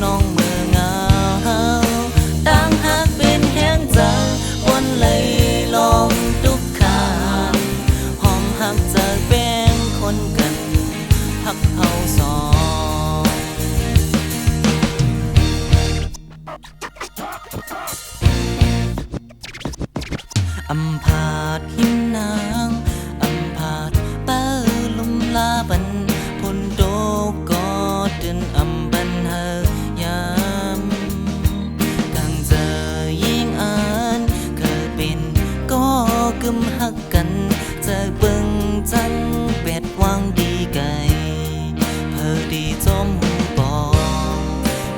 น้องเมื่อเหงาต่างหากเป็นแห้งใจวนเลยลองทุกข้างหอมหักเจอเป็นคนกันหักเฮาสองอำพาดหินนางอำพาดเป้าลุมลาบันพนโดก็เดินอำบันเฮยามกังเจอยิ่งอ่านเคยเป็นก็กึมหักกันเจอเบิ่งจังเป็ดวางดีไก่เพอดีจอมหูปอง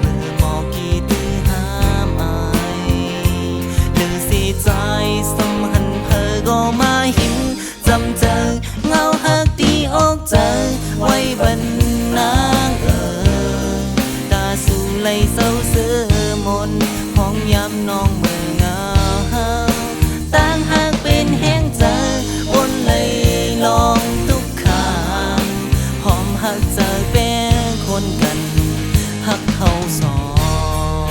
มือหมอกกี่ตื้อห้ามอายหรือสิใจสมหันเพอก็มาหินจำเจอเงาหักตีออกเจอไว้บันนางตาสู่ไหลเศร้าเสือมนห้องยามน้องเมื่อเหงาต่างหากเป็นแห้งเจอวนเลยลองทุกข้างหอมหักเจอเป็นคนกันหักเขาสอง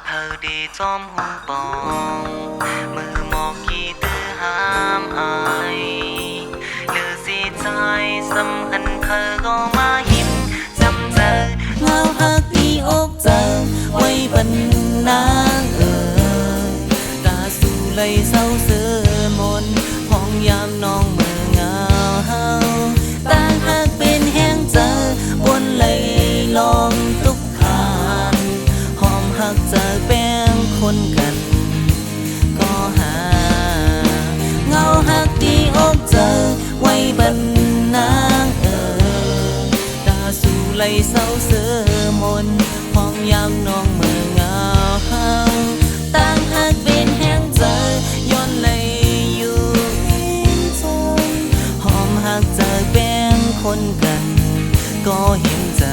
เธอดีจอมหูปองมือหมอกกี่ตื้อห้ามอายหรือสิใจสำคัญเธอก็มาหินจำเจอเงาหักที่อกเจอไว้บันนางตาสู่ไหลเศร้าเสือมนห้องยามน้องเมื่อเหงาต่างหากเป็นแห้งเจอวนเลยลองทุกข้างหอมหักเจอเป็นคนกันก็หาเงาหักที่อกเจอไว้บันนางตาสู่ไหลเศร้าเสือมนห้องยามน้องเมื่อเหงาต่างหากเป็นแห้งเจอย้อนเลยอยู่จนหอมหักเจอเป็นคนกันก็เห็นใจ